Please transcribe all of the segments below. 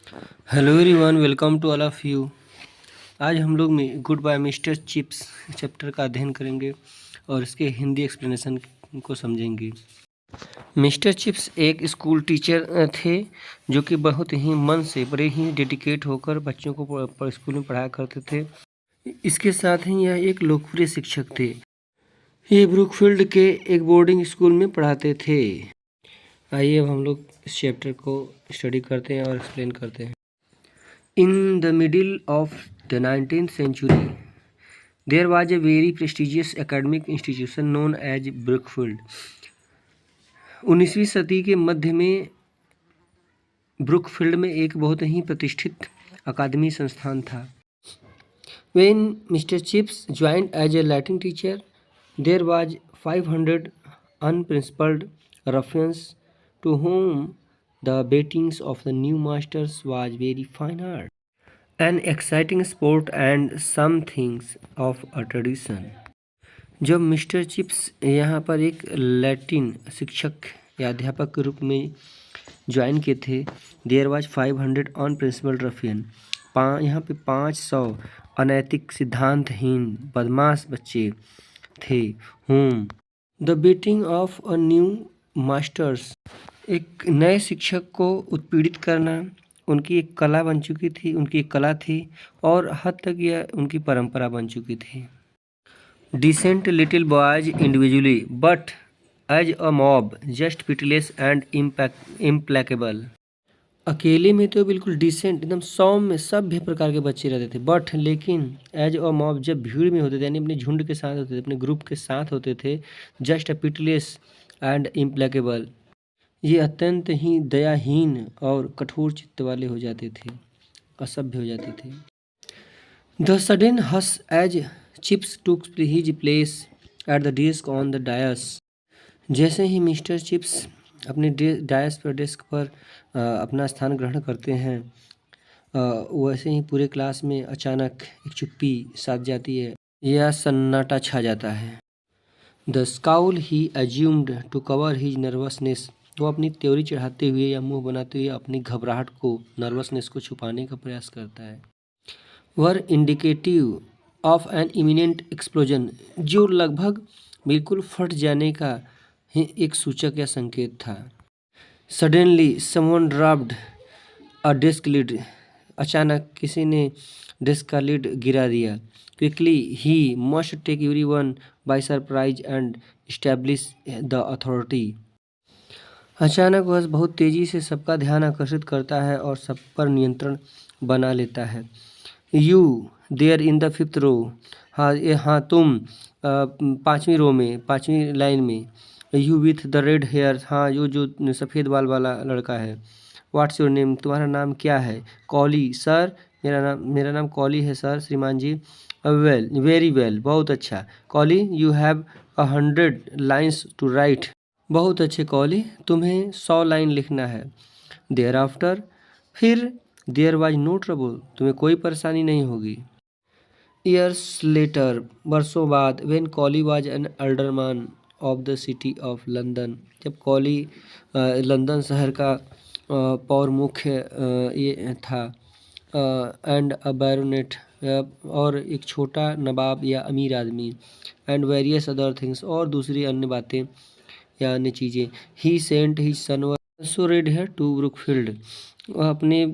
Hello everyone, welcome to all of you. आज हम लोग goodbye mister Chips chapter का अध्ययन करेंगे और इसके हिंदी एक्सप्लेनेशन को समझेंगे। मिस्टर चिप्स एक स्कूल टीचर थे जो कि बहुत ही मन से बड़े ही डेडिकेट होकर बच्चों को स्कूल में पढ़ाया करते थे। इसके साथ ही यह एक लोकप्रिय शिक्षक थे। ये ब्रुकफील्ड के एक बोर्डिंग स्कूल में पढ़ाते थे। आइए अब हम लोग इस चैप्टर को स्टडी करते हैं और एक्सप्लेन करते हैं। In the middle of the 19th century, there was a very prestigious academic institution known as Brookfield. 19वीं सदी के मध्य में ब्रुकफील्ड में एक बहुत ही प्रतिष्ठित अकादमी संस्थान था। When Mr. Chips joined as a Latin teacher, there was 500 unprincipled ruffians to whom the beatings of the new masters was very fine art, an exciting sport and some things of a tradition. जब mister chips यहाँ पर एक Latin शिक्षक या अध्यापक के रूप में ज्वाइन किए थे, देयर वाज 500 अनप्रिंसिपल्ड रफियन। यहाँ पे 500 अनैतिक सिद्धांतहीन बदमाश बच्चे थे। Home the beating of a new masters, एक नए शिक्षक को उत्पीड़ित करना उनकी एक कला बन चुकी थी, उनकी एक कला थी और हद तक यह उनकी परंपरा बन चुकी थी। Decent little boys individually but as a mob just pitiless and implacable. अकेले में तो बिल्कुल डिसेंट एकदम सौम्य सभ्य प्रकार के बच्चे रहते थे, बट लेकिन एज अ मॉब जब भीड़ में होते थे यानी अपने झुंड के साथ होते थे, अपने ग्रुप के साथ होते थे, just a pitiless and implacable, ये अत्यंत ही दयाहीन और कठोर चित्त वाले हो जाते थे, असभ्य हो जाते थे। The sudden hush as Chips took his place at the desk on the dais, जैसे ही मिस्टर चिप्स अपने डायस पर डेस्क पर अपना स्थान ग्रहण करते हैं, वैसे ही पूरे क्लास में अचानक एक चुप्पी साध जाती है या सन्नाटा छा जाता है। The scowl he assumed to cover his nervousness, वो अपनी त्योरी चढ़ाते हुए या मुंह बनाते हुए अपनी घबराहट को, नर्वसनेस को छुपाने का प्रयास करता है। Were indicative of an imminent explosion, जो लगभग बिल्कुल फट जाने का एक सूचक या संकेत था। Suddenly someone dropped a desk lid, अचानक किसी ने डेस्क का लिड गिरा दिया। Quickly he must take everyone by surprise and establish the authority, अचानक वह बहुत तेजी से सबका ध्यान आकर्षित करता है और सब पर नियंत्रण बना लेता है। You there in the 5th row, हाँ तुम 5वीं रो में, 5वीं लाइन में। You with the red hair, हाँ जो सफ़ेद बाल वाला लड़का है। व्हाट्स योर नेम, तुम्हारा नाम क्या है। कॉली, सर मेरा नाम कॉली है सर, श्रीमान जी। वेल, वेरी वेल, बहुत अच्छा। Colley, you have 100 lines to write, बहुत अच्छे कॉली, तुम्हें 100 लाइन लिखना है। देयर आफ्टर, फिर देयर वाज नो ट्रबल, तुम्हें कोई परेशानी नहीं होगी। ईयर्स लेटर, वर्षों बाद, when Colley was an alderman of the city of London, जब कॉली लंदन शहर का पौर मुख्य ये था, एंड अ बैरोनेट, और एक छोटा नवाब या अमीर आदमी, एंड वेरियस अदर थिंग्स, और दूसरी अन्य बातें या अन्य चीज़ें। He sent his son also red hair to Brookfield, वह अपने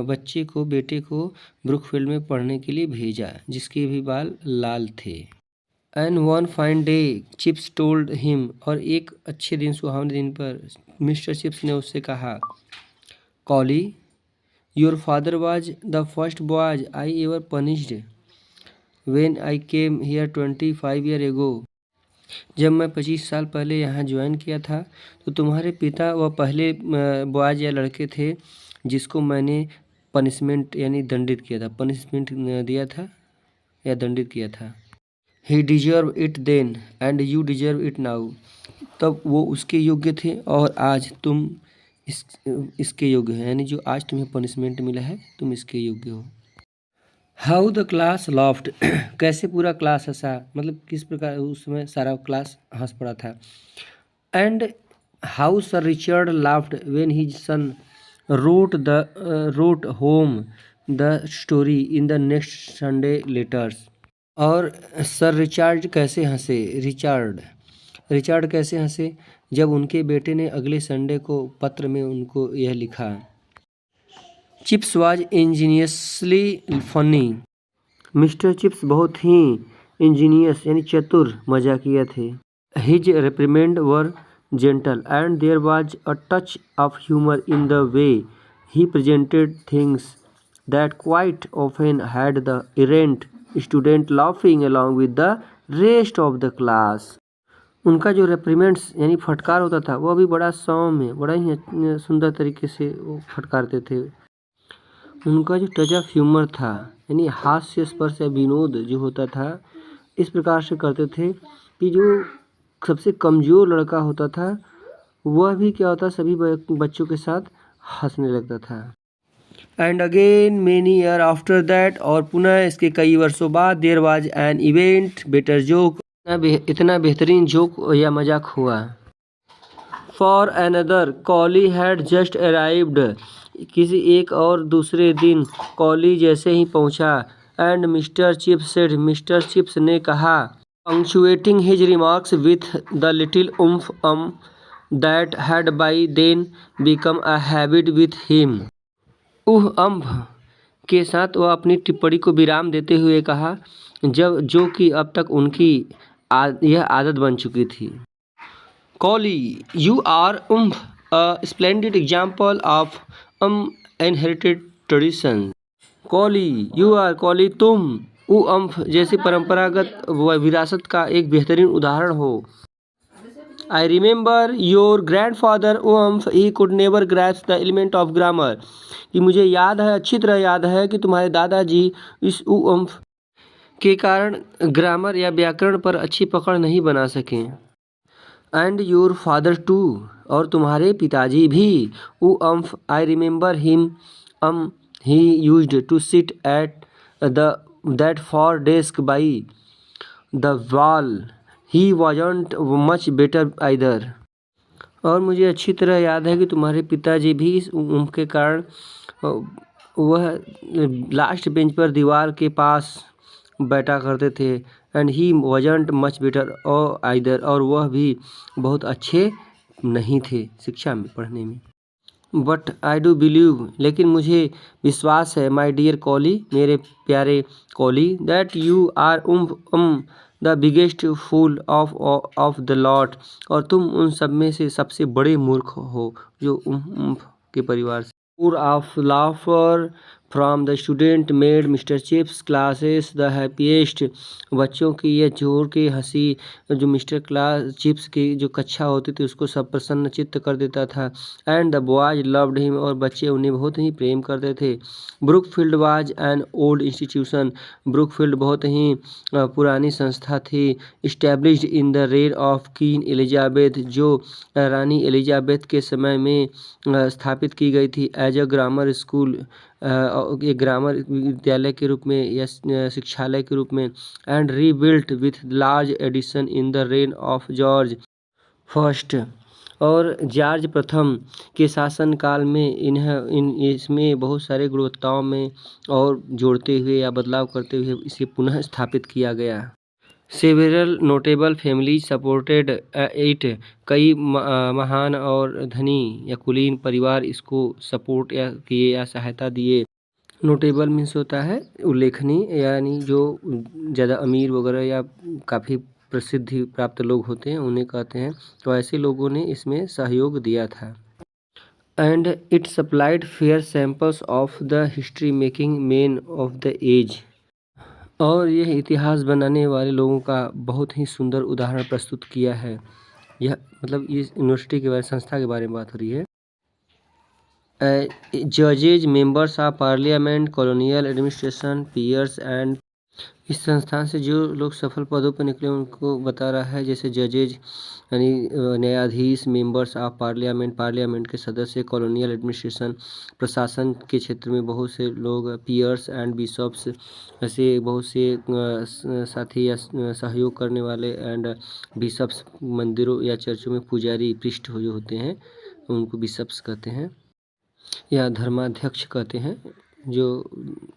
बच्चे को, बेटे को ब्रुकफील्ड में पढ़ने के लिए भेजा जिसके भी बाल लाल थे। And one fine day chips told him, और एक अच्छे दिन, सुहावने दिन पर मिस्टर चिप्स ने उससे कहा, Colley, your father was the first boy I ever punished when I came here 25 year ago, जब मैं 25 साल पहले यहाँ ज्वाइन किया था तो तुम्हारे पिता वह पहले बॉयज या लड़के थे जिसको मैंने पनिशमेंट यानी दंडित किया था, पनिशमेंट दिया था या दंडित किया था। He deserve it then and you deserve it now, तब वो उसके योग्य थे और आज तुम इसके योग्य हो, यानी जो आज तुम्हें पनिशमेंट मिला है तुम इसके योग्य हो। हाउ द क्लास लॉफ्ट, कैसे पूरा क्लास हंसा, मतलब किस प्रकार उस समय सारा क्लास हंस पड़ा था। And how sir Richard laughed when his son wrote home the story in the next Sunday letters. और सर रिचार्ड कैसे हंसे जब उनके बेटे ने अगले संडे को पत्र में उनको यह लिखा। Chips was ingeniously funny. Mister Chips बहुत ही इंजीनियस यानी चतुर मजाकिया थे। His reprimand were gentle and there was a touch of humor in the way he presented things that quite often had the errant student laughing along with the rest of the class. उनका जो रेप्रीमेंट्स यानी फटकार होता था वह भी बड़ा सौम्य बड़ा ही सुंदर तरीके से वो फटकारते थे। उनका जो टच ऑफ ह्यूमर था यानी हास्य स्पर्श या विनोद जो होता था इस प्रकार से करते थे कि जो सबसे कमज़ोर लड़का होता था वह भी क्या होता सभी बच्चों के साथ हंसने लगता था। And again many year after that और पुनः इसके कई वर्षों बाद there was an even better joke इतना बेहतरीन जोक या मजाक हुआ। For another Colley had just arrived किसी एक और दूसरे दिन कॉली जैसे ही पहुंचा एंड मिस्टर चिप्स ने कहा punctuating his remarks with the little oomph that had by then become a habit with him. के साथ वह अपनी टिप्पणी को विराम देते हुए कहा जो कि अब तक उनकी यह आदत बन चुकी थी। Colley you are a splendid example of inherited tradition. Colley तुम जैसे परंपरागत विरासत का एक बेहतरीन उदाहरण हो। I remember your grandfather he could never grasp the element of grammar. कि मुझे याद है अच्छी तरह याद है कि तुम्हारे दादाजी इस के कारण ग्रामर या व्याकरण पर अच्छी पकड़ नहीं बना सके। And your father too और तुम्हारे पिताजी भी I remember him he used to sit at that far desk by the wall. He wasn't much better either. और मुझे अच्छी तरह याद है कि तुम्हारे पिताजी भी इस के कारण वह लास्ट बेंच पर दीवार के पास बैठा करते थे। And he wasn't much better either और वह भी बहुत अच्छे नहीं थे शिक्षा में पढ़ने में। बट आई डू बिलीव लेकिन मुझे विश्वास है माई डियर कॉली मेरे प्यारे Colley that you are the biggest fool of the lot और तुम उन सब में से सबसे बड़े मूर्ख हो जो के परिवार से। Pour of laughter from the student made Mr. Chips' classes the happiest. बच्चों की यह जोर की हंसी जो मिस्टर चिप्स की जो कक्षा होती थी उसको सब प्रसन्न चित्त कर देता था। And the boys loved him और बच्चे उन्हें बहुत ही प्रेम करते थे। Brookfield was an old institution Brookfield बहुत ही पुरानी संस्था थी। Established in the reign of queen Elizabeth जो रानी एलिजाबेथ के समय में स्थापित की गई थी एज अ ग्रामर स्कूल एक ग्रामर विद्यालय के रूप में या शिक्षालय के रूप में। And rebuilt with large addition in the reign of George First और जॉर्ज प्रथम के शासनकाल में इसमें बहुत सारे गुणवत्ताओं में और जोड़ते हुए या बदलाव करते हुए इसे पुनः स्थापित किया गया। Several notable family supported it कई महान और धनी या कुलीन परिवार इसको सपोर्ट या किए या सहायता दिए। नोटेबल मीन्स होता है उल्लेखनीय यानी जो ज़्यादा अमीर वगैरह या काफ़ी प्रसिद्धि प्राप्त लोग होते हैं उन्हें कहते हैं। तो ऐसे लोगों ने इसमें सहयोग दिया था। And it supplied fair samples of the history making man of the age और यह इतिहास बनाने वाले लोगों का बहुत ही सुंदर उदाहरण प्रस्तुत किया है। यह मतलब इस यूनिवर्सिटी के बारे संस्था के बारे में बात हो रही है। जजेज members of parliament colonial administration peers and इस संस्थान से जो लोग सफल पदों पर निकले उनको बता रहा है जैसे जजेज यानी न्यायाधीश मेंबर्स ऑफ पार्लियामेंट के सदस्य कॉलोनियल एडमिनिस्ट्रेशन प्रशासन के क्षेत्र में बहुत से लोग पीयर्स एंड बिशप्स ऐसे बहुत से साथी या सहयोग करने वाले एंड बिशप्स मंदिरों या चर्चों में पुजारी पृष्ठ जो होते हैं उनको बिशप्स कहते हैं। या धर्माध्यक्ष कहते हैं, जो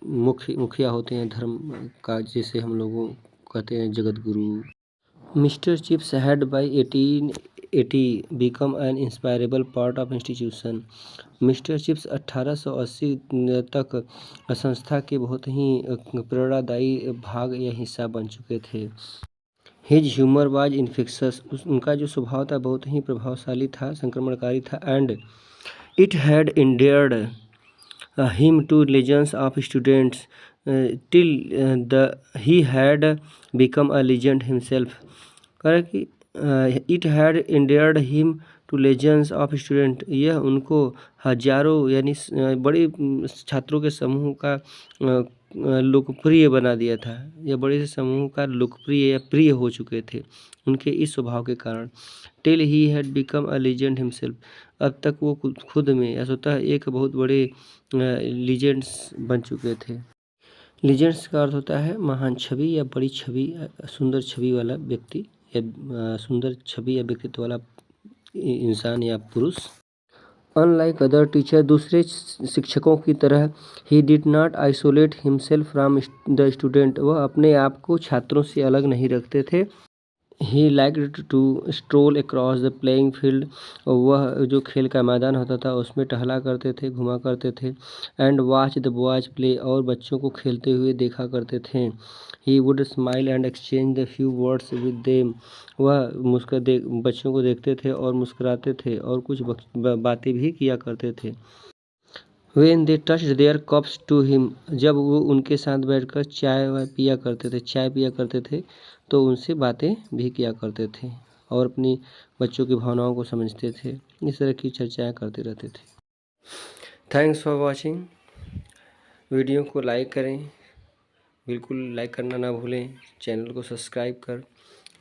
मुखिया होते हैं धर्म का, जैसे हम लोगों कहते हैं Jagat Guru. Mister chips had by 1880 become an inseparable part of institution। Mister chips 1880 तक संस्था के बहुत ही प्रेरणादायी भाग या हिस्सा बन चुके थे। His humour was infectious. उनका जो स्वभाव था बहुत ही प्रभावशाली था, संक्रमणकारी था। And it had endeared him to legends of students till he had become a legend himself. कह कि it had endeared him to legends of student, यह उनको हजारों यानी बड़े छात्रों के समूह का लोकप्रिय बना दिया था। यह बड़े से समूह का लोकप्रिय या प्रिय हो चुके थे उनके इस स्वभाव के कारण। Till he had become a legend himself, अब तक वो खुद में या स्वतः एक बहुत बड़े लीजेंड्स बन चुके थे। लीजेंड्स का अर्थ होता है महान छवि या बड़ी छवि, सुंदर छवि वाला व्यक्ति या सुंदर छवि या व्यक्तित्व वाला इंसान या पुरुष। अनलाइक अदर टीचर, दूसरे शिक्षकों की तरह, he did not isolate himself from the student, वह अपने आप को छात्रों से अलग नहीं रखते थे। He liked to stroll across the playing field, वह जो खेल का मैदान होता था उसमें टहला करते थे, घुमा करते थे। And watch the boys play, और बच्चों को खेलते हुए देखा करते थे। He would smile and exchange the few words with them, वह बच्चों को देखते थे और मुस्कुराते थे और कुछ बातें भी किया करते थे। When they touched their cups to him, जब वो उनके साथ बैठकर चाय पिया करते थे तो उनसे बातें भी किया करते थे और अपनी बच्चों की भावनाओं को समझते थे। इस तरह की चर्चाएं करते रहते थे। Thanks for watching. वीडियो को लाइक करें, बिल्कुल लाइक करना ना भूलें। चैनल को सब्सक्राइब कर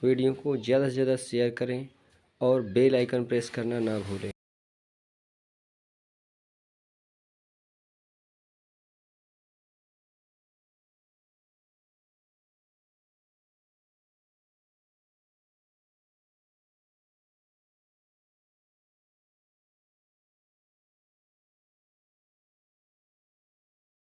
वीडियो को ज़्यादा से ज़्यादा शेयर करें और बेल आइकन प्रेस करना ना भूलें।